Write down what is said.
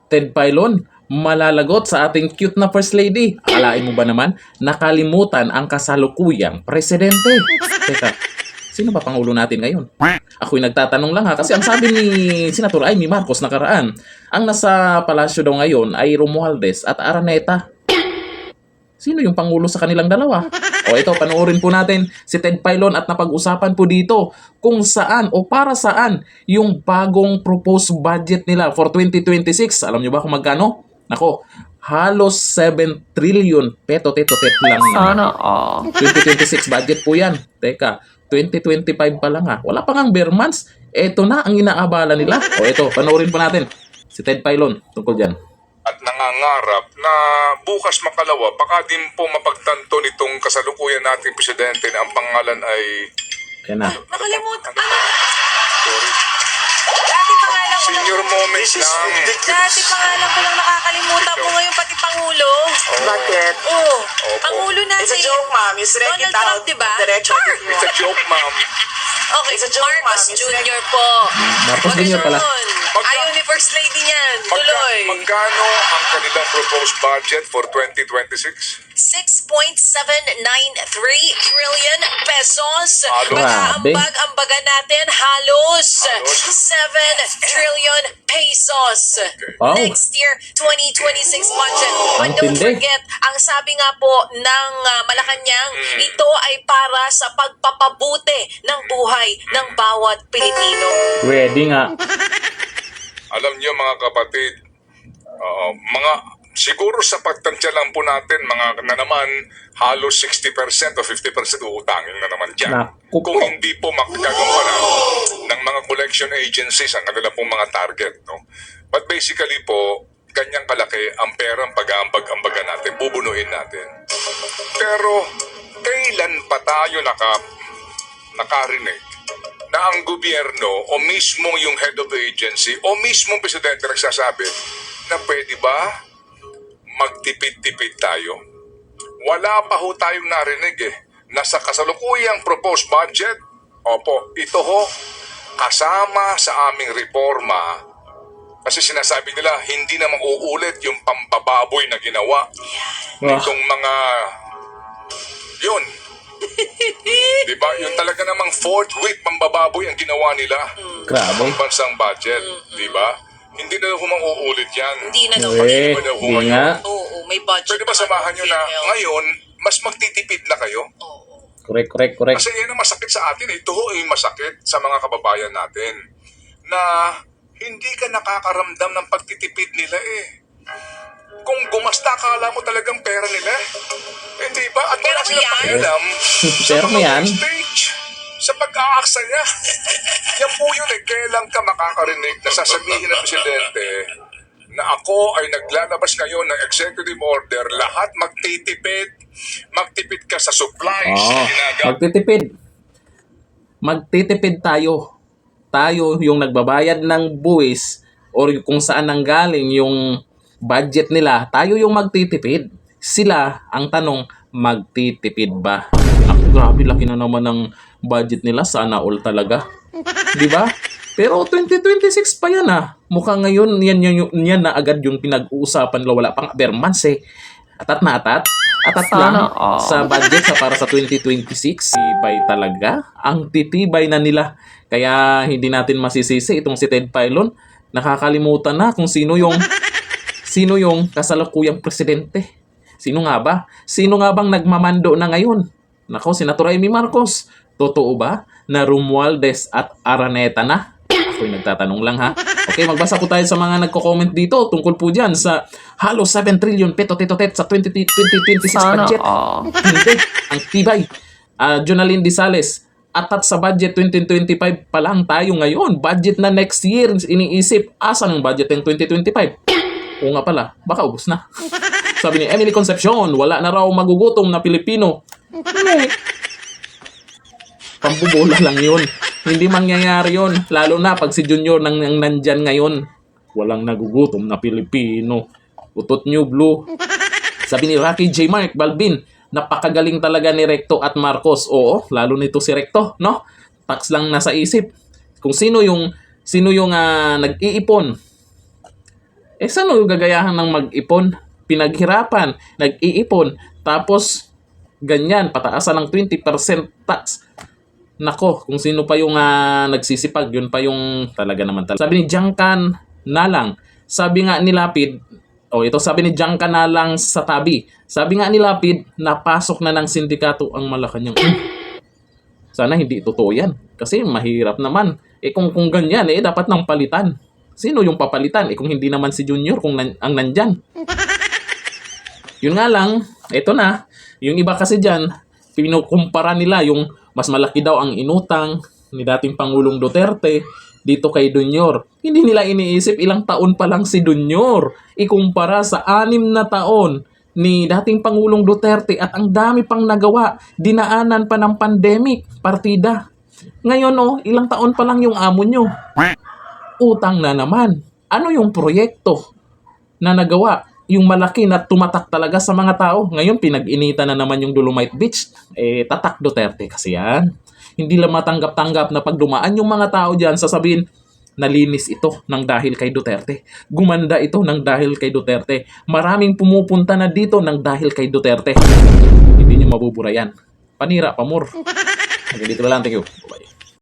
Ted Filon, malalagot sa ating cute na First Lady. Akalain mo ba naman, nakalimutan ang kasalukuyang presidente? Teka, sino ba pangulo natin ngayon? Ako'y nagtatanong lang ha, kasi ang sabi ni Senator Amy Marcos nakaraan, ang nasa palasyo daw ngayon ay Romualdez at Araneta. Sino yung pangulo sa kanilang dalawa? O ito, panoorin po natin si Ted Filon at napag-usapan po dito kung saan o para saan yung bagong proposed budget nila for 2026. Alam nyo ba kung magkano? Nako, halos 7 trillion peto-teto-tet lang Sana naman. all. 2026 budget po yan. Teka, 2025 pa lang ha. Wala pa ngang bare months. Ito na ang inaabala nila. O ito, panoorin po natin si Ted Filon tungkol dyan. At nangangarap na bukas makalawa, baka din po mapagtanto nitong kasalukuyan nating presidente na ang pangalan ay... Yan na. Nakalimutan. Sorry. Dati pangalan ko lang. Senior moment lang. Dati pangalan ko lang nakakalimutan mo ngayon pati Pangulo. Bakit? Oo. Opo. Pangulo natin. It's a joke, ma'am. You read Donald it out. Trump, diba? Diretso. It's a joke, ma'am. Okay, It's a joke, Marcos ma'am. It's Jr. po. Marcos Wag Jr. pala. yun. Ayaw ni First Lady niyan. Tuloy. Magkano ang kanilang proposed budget for 2026? 6.793 trillion pesos. Halos. Mag-aambag-ambagan natin halos Halos. 7 trillion pesos. Wow. Next year, 2026 budget. But Ang don't tindi. forget, ang sabi nga po ng Malacanang, ito ay para sa pagpapabuti ng buhay ng bawat Pilipino. Pwede nga. Alam niyo mga kapatid, siguro sa pagtansya lang po natin, mga na naman halos 60% o 50% uutangin na naman dyan. Naku po. Kung hindi po makagagawa ng mga collection agencies ang kanila pong mga target. No? But basically po, ganyang kalaki ang perang pag-aambag-ambagan natin, bubunuin natin. Pero kailan pa tayo nakarinig na ang gobyerno o mismo yung head of the agency o mismo presidente nagsasabi na pwede ba magtipid-tipid tayo? Wala pa ho tayong narinig na sa kasalukuyang proposed budget, opo, ito ho, kasama sa aming reforma. Kasi sinasabi nila, hindi na mauulit yung pambababoy na ginawa nitong mga, yun. Diba? Yung talaga namang fourth week pambababoy ang ginawa nila. Grabe. Ang bansang budget. Diba? Hindi na mauulit yan. Hindi na daw. Eh, di nga. Oo, may budget. Pwede ba samahan nyo na ngayon, mas magtitipid na kayo? Oo. Correct. Kasi yan ang masakit sa atin. Ito ay masakit sa mga kababayan natin. Na hindi ka nakakaramdam ng pagtitipid nila Kung gumasta, akala mo talagang pera nila. Hindi ba? At wala Pero silang yan. pakialam Pero mo yan. stage. Sa pag-aaksaya. Yan po yun Kailan ka makakarinig na sasabihin ng presidente na ako ay naglalabas ngayon ng executive order, lahat magtitipid. Magtipid ka sa supplies. Magtitipid tayo. Tayo yung nagbabayad ng buwis or kung saan nanggaling yung budget nila, tayo yung magtitipid. Sila, ang tanong, magtitipid ba? Ako, grabe, laki na naman ng budget nila. Sana all talaga. Di ba? Pero 2026 pa yan Mukhang ngayon, yan na agad yung pinag-uusapan. Wala pang bare months Atat na atat. Atat lang Sana all. sa budget para sa 2026. Tibay talaga. Ang titibay na nila. Kaya hindi natin masisisi itong si Ted Filon. Nakakalimutan na kung sino yung kasalukuyang presidente. Sino nga ba? Sino nga bang nagmamando na ngayon? Nako, Senator Amy Marcos. Totoo ba na Romualdez at Araneta na? Ako'y nagtatanong lang Okay, magbasa po tayo sa mga nagko-comment dito tungkol po dyan sa halos 7 trillion peto-teto-tet sa 2026 Sana budget. all. Hindi, ang tibay. Jonalyn Disales, atat sa budget 2025 pa lang tayo ngayon. Budget na next year, iniisip, asan ang budget ng 2025? Oo nga pala, baka ubos na. Sabi ni Emily Concepcion, wala na raw magugutom na Pilipino. Pambubola lang yun. Hindi mangyayari yun. Lalo na pag si Junior nang nandyan ngayon. Walang nagugutom na Pilipino. Utot nyo, Blue. Sabi ni Rocky J. Mark Balbin, napakagaling talaga ni Recto at Marcos. Oo, lalo nito si Recto, no? Tax lang nasa isip. Kung sino yung nag-iipon Saan mo gagayahan ng mag-ipon? Pinaghirapan, nag-iipon, tapos ganyan, pataasan ng 20% tax. Nako, kung sino pa yung nagsisipag, yun pa yung talaga naman talaga. Sabi ni Giancan Nalang, sabi nga ni Lapid, ito sabi ni Giancan Nalang sa tabi, sabi nga ni Lapid, napasok na ng sindikato ang Malacanang. Sana hindi totoo yan. Kasi mahirap naman. Kung ganyan, dapat nang palitan. Sino yung papalitan? Kung hindi naman si Junior ang nandyan. Yun nga lang, ito na. Yung iba kasi dyan, pinukumpara nila yung mas malaki daw ang inutang ni dating Pangulong Duterte dito kay Junior. Hindi nila iniisip ilang taon pa lang si Junior. Ikumpara sa 6 na taon ni dating Pangulong Duterte at ang dami pang nagawa. Dinaanan pa ng pandemic, partida. Ngayon ilang taon pa lang yung amo nyo. Utang na naman. Ano yung proyekto na nagawa? Yung malaki na tumatak talaga sa mga tao. Ngayon, pinag-inita na naman yung Dolomite Beach. Tatak Duterte kasi yan. Hindi lang matanggap-tanggap na pag dumaan yung mga tao dyan, sasabihin, nalinis ito ng dahil kay Duterte. Gumanda ito ng dahil kay Duterte. Maraming pumupunta na dito ng dahil kay Duterte. Hindi nyo mabubura yan. Panira, pamor. Hanggang dito na lang. Thank you. Bye.